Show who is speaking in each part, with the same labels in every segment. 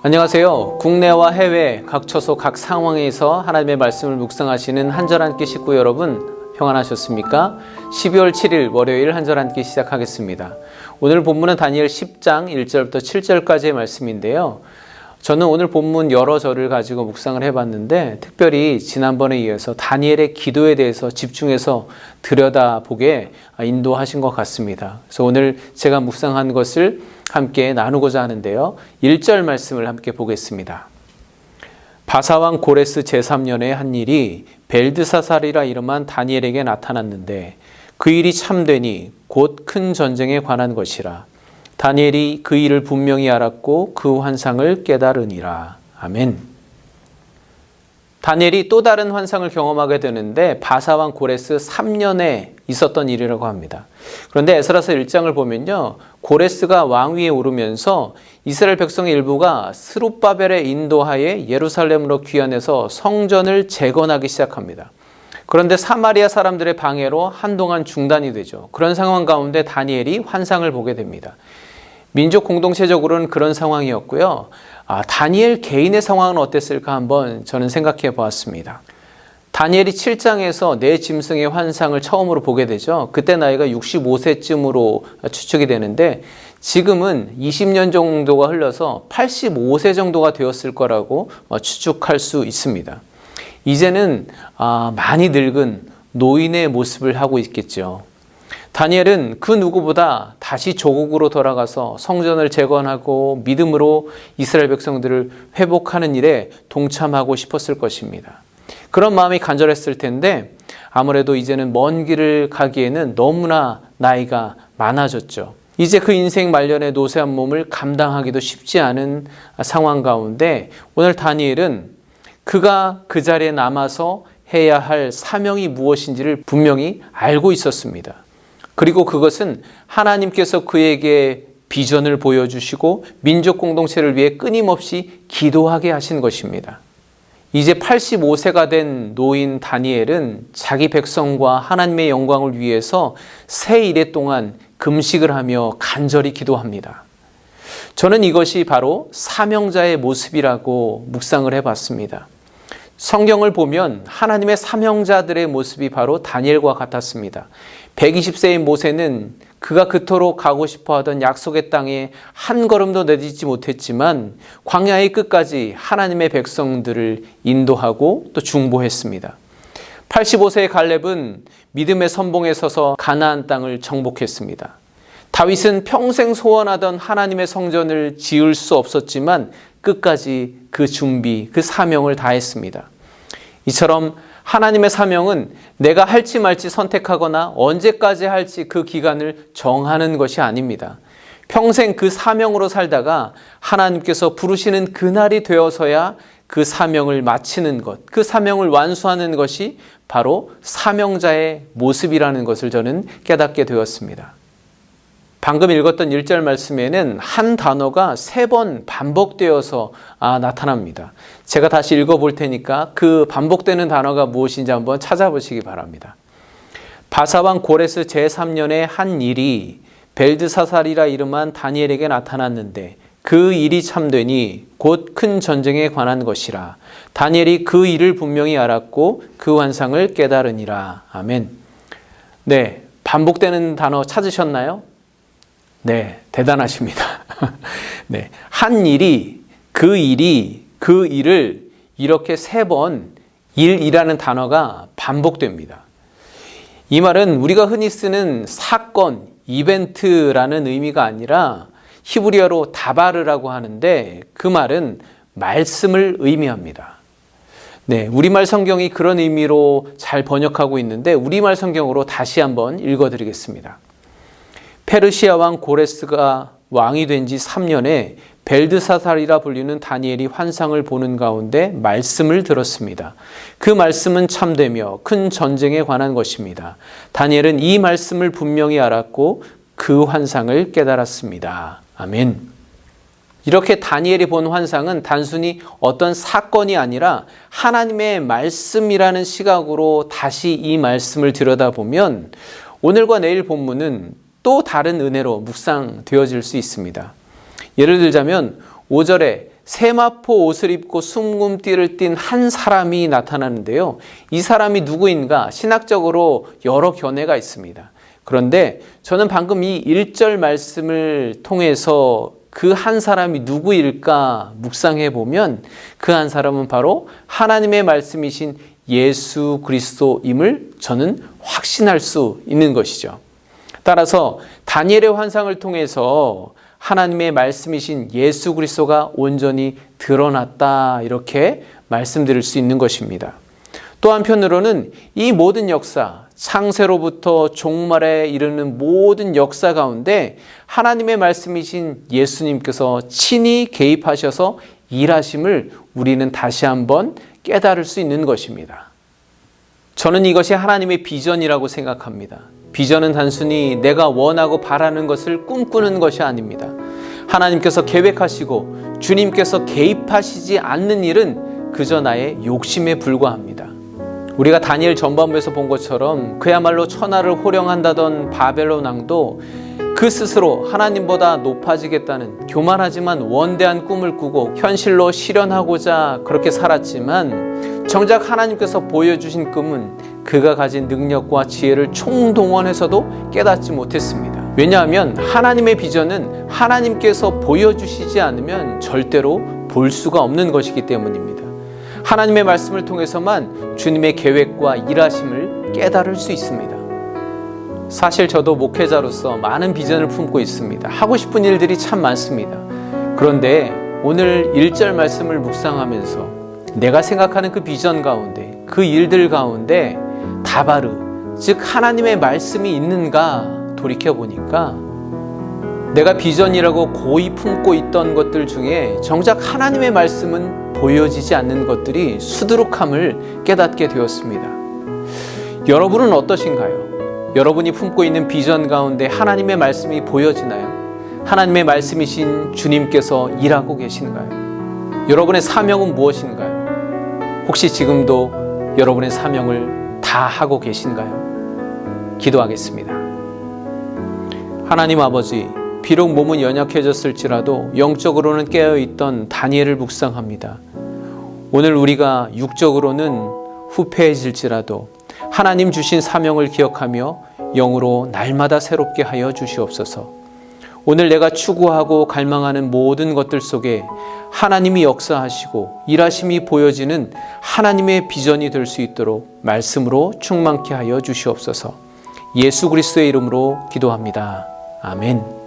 Speaker 1: 안녕하세요. 국내와 해외 각 처소 각 상황에서 하나님의 말씀을 묵상하시는 한절 한끼 식구 여러분, 평안하셨습니까? 12월 7일 월요일 한절 한끼 시작하겠습니다. 오늘 본문은 다니엘 10장 1절부터 7절까지의 말씀인데요. 저는 오늘 본문 여러 절을 가지고 묵상을 해봤는데 특별히 지난번에 이어서 다니엘의 기도에 대해서 집중해서 들여다보게 인도하신 것 같습니다. 그래서 오늘 제가 묵상한 것을 함께 나누고자 하는데요. 1절 말씀을 함께 보겠습니다. 바사왕 고레스 제3년에 한 일이 벨드사살이라 이름한 다니엘에게 나타났는데 그 일이 참되니 곧 큰 전쟁에 관한 것이라. 다니엘이 그 일을 분명히 알았고 그 환상을 깨달으니라. 아멘. 다니엘이 또 다른 환상을 경험하게 되는데 바사왕 고레스 3년에 있었던 일이라고 합니다. 그런데 에스라서 1장을 보면요, 고레스가 왕위에 오르면서 이스라엘 백성의 일부가 스룹바벨의 인도하에 예루살렘으로 귀환해서 성전을 재건하기 시작합니다. 그런데 사마리아 사람들의 방해로 한동안 중단이 되죠. 그런 상황 가운데 다니엘이 환상을 보게 됩니다. 민족 공동체적으로는 그런 상황이었고요. 다니엘 개인의 상황은 어땠을까 한번 저는 생각해 보았습니다. 다니엘이 7장에서 네 짐승의 환상을 처음으로 보게 되죠. 그때 나이가 65세쯤으로 추측이 되는데 지금은 20년 정도가 흘러서 85세 정도가 되었을 거라고 추측할 수 있습니다. 이제는 많이 늙은 노인의 모습을 하고 있겠죠. 다니엘은 그 누구보다 다시 조국으로 돌아가서 성전을 재건하고 믿음으로 이스라엘 백성들을 회복하는 일에 동참하고 싶었을 것입니다. 그런 마음이 간절했을 텐데 아무래도 이제는 먼 길을 가기에는 너무나 나이가 많아졌죠. 이제 그 인생 말년의 노쇠한 몸을 감당하기도 쉽지 않은 상황 가운데 오늘 다니엘은 그가 그 자리에 남아서 해야 할 사명이 무엇인지를 분명히 알고 있었습니다. 그리고 그것은 하나님께서 그에게 비전을 보여주시고 민족 공동체를 위해 끊임없이 기도하게 하신 것입니다. 이제 85세가 된 노인 다니엘은 자기 백성과 하나님의 영광을 위해서 새 이래 동안 금식을 하며 간절히 기도합니다. 저는 이것이 바로 사명자의 모습이라고 묵상을 해봤습니다. 성경을 보면 하나님의 사명자들의 모습이 바로 다니엘과 같았습니다. 120세인 모세는 그가 그토록 가고 싶어하던 약속의 땅에 한 걸음도 내딛지 못했지만 광야의 끝까지 하나님의 백성들을 인도하고 또 중보했습니다. 85세의 갈렙은 믿음의 선봉에 서서 가나안 땅을 정복했습니다. 다윗은 평생 소원하던 하나님의 성전을 지을 수 없었지만 끝까지 그 준비, 그 사명을 다했습니다. 이처럼 하나님의 사명은 내가 할지 말지 선택하거나 언제까지 할지 그 기간을 정하는 것이 아닙니다. 평생 그 사명으로 살다가 하나님께서 부르시는 그날이 되어서야 그 사명을 마치는 것, 그 사명을 완수하는 것이 바로 사명자의 모습이라는 것을 저는 깨닫게 되었습니다. 방금 읽었던 1절 말씀에는 한 단어가 3번 반복되어서 나타납니다. 제가 다시 읽어볼 테니까 그 반복되는 단어가 무엇인지 한번 찾아보시기 바랍니다. 바사왕 고레스 제3년에 한 일이 벨드사살이라 이름한 다니엘에게 나타났는데 그 일이 참되니 곧 큰 전쟁에 관한 것이라. 다니엘이 그 일을 분명히 알았고 그 환상을 깨달으니라. 아멘. 네, 반복되는 단어 찾으셨나요? 네, 대단하십니다. 네, 한 일이, 그 일을 이렇게 3번 일이라는 단어가 반복됩니다. 이 말은 우리가 흔히 쓰는 사건, 이벤트라는 의미가 아니라 히브리어로 다바르라고 하는데 그 말은 말씀을 의미합니다. 네, 우리말 성경이 그런 의미로 잘 번역하고 있는데 우리말 성경으로 다시 한번 읽어드리겠습니다. 페르시아 왕 고레스가 왕이 된 지 3년에 벨드사살이라 불리는 다니엘이 환상을 보는 가운데 말씀을 들었습니다. 그 말씀은 참되며 큰 전쟁에 관한 것입니다. 다니엘은 이 말씀을 분명히 알았고 그 환상을 깨달았습니다. 아멘. 이렇게 다니엘이 본 환상은 단순히 어떤 사건이 아니라 하나님의 말씀이라는 시각으로 다시 이 말씀을 들여다보면 오늘과 내일 본문은 또 다른 은혜로 묵상되어질 수 있습니다. 예를 들자면 5절에 세마포 옷을 입고 숭금띠를 띤 한 사람이 나타나는데요. 이 사람이 누구인가? 신학적으로 여러 견해가 있습니다. 그런데 저는 방금 이 1절 말씀을 통해서 그 한 사람이 누구일까 묵상해 보면 그 한 사람은 바로 하나님의 말씀이신 예수 그리스도임을 저는 확신할 수 있는 것이죠. 따라서 다니엘의 환상을 통해서 하나님의 말씀이신 예수 그리스도가 온전히 드러났다, 이렇게 말씀드릴 수 있는 것입니다. 또 한편으로는 이 모든 역사, 창세로부터 종말에 이르는 모든 역사 가운데 하나님의 말씀이신 예수님께서 친히 개입하셔서 일하심을 우리는 다시 한번 깨달을 수 있는 것입니다. 저는 이것이 하나님의 비전이라고 생각합니다. 비전은 단순히 내가 원하고 바라는 것을 꿈꾸는 것이 아닙니다. 하나님께서 계획하시고 주님께서 개입하시지 않는 일은 그저 나의 욕심에 불과합니다. 우리가 다니엘 전반부에서 본 것처럼 그야말로 천하를 호령한다던 바벨론 왕도 그 스스로 하나님보다 높아지겠다는 교만하지만 원대한 꿈을 꾸고 현실로 실현하고자 그렇게 살았지만 정작 하나님께서 보여주신 꿈은 그가 가진 능력과 지혜를 총동원해서도 깨닫지 못했습니다. 왜냐하면 하나님의 비전은 하나님께서 보여주시지 않으면 절대로 볼 수가 없는 것이기 때문입니다. 하나님의 말씀을 통해서만 주님의 계획과 일하심을 깨달을 수 있습니다. 사실 저도 목회자로서 많은 비전을 품고 있습니다. 하고 싶은 일들이 참 많습니다. 그런데 오늘 1절 말씀을 묵상하면서 내가 생각하는 그 비전 가운데, 그 일들 가운데 다바르, 즉 하나님의 말씀이 있는가 돌이켜보니까 내가 비전이라고 고이 품고 있던 것들 중에 정작 하나님의 말씀은 보여지지 않는 것들이 수두룩함을 깨닫게 되었습니다. 여러분은 어떠신가요? 여러분이 품고 있는 비전 가운데 하나님의 말씀이 보여지나요? 하나님의 말씀이신 주님께서 일하고 계신가요? 여러분의 사명은 무엇인가요? 혹시 지금도 여러분의 사명을 다 하고 계신가요? 기도하겠습니다. 하나님 아버지, 비록 몸은 연약해졌을지라도 영적으로는 깨어있던 다니엘을 묵상합니다. 오늘 우리가 육적으로는 후패해질지라도 하나님 주신 사명을 기억하며 영으로 날마다 새롭게 하여 주시옵소서. 오늘 내가 추구하고 갈망하는 모든 것들 속에 하나님이 역사하시고 일하심이 보여지는 하나님의 비전이 될 수 있도록 말씀으로 충만케 하여 주시옵소서. 예수 그리스도의 이름으로 기도합니다. 아멘.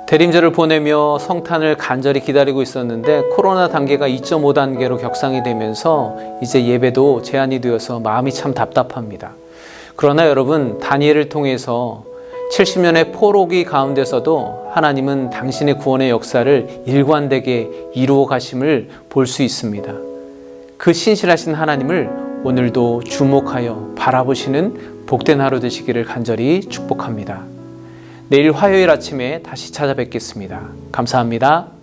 Speaker 1: 대림절을 보내며 성탄을 간절히 기다리고 있었는데 코로나 단계가 2.5 단계로 격상이 되면서 이제 예배도 제한이 되어서 마음이 참 답답합니다. 그러나 여러분, 다니엘을 통해서 70년의 포로기 가운데서도 하나님은 당신의 구원의 역사를 일관되게 이루어 가심을 볼 수 있습니다. 그 신실하신 하나님을 오늘도 주목하여 바라보시는 복된 하루 되시기를 간절히 축복합니다. 내일 화요일 아침에 다시 찾아뵙겠습니다. 감사합니다.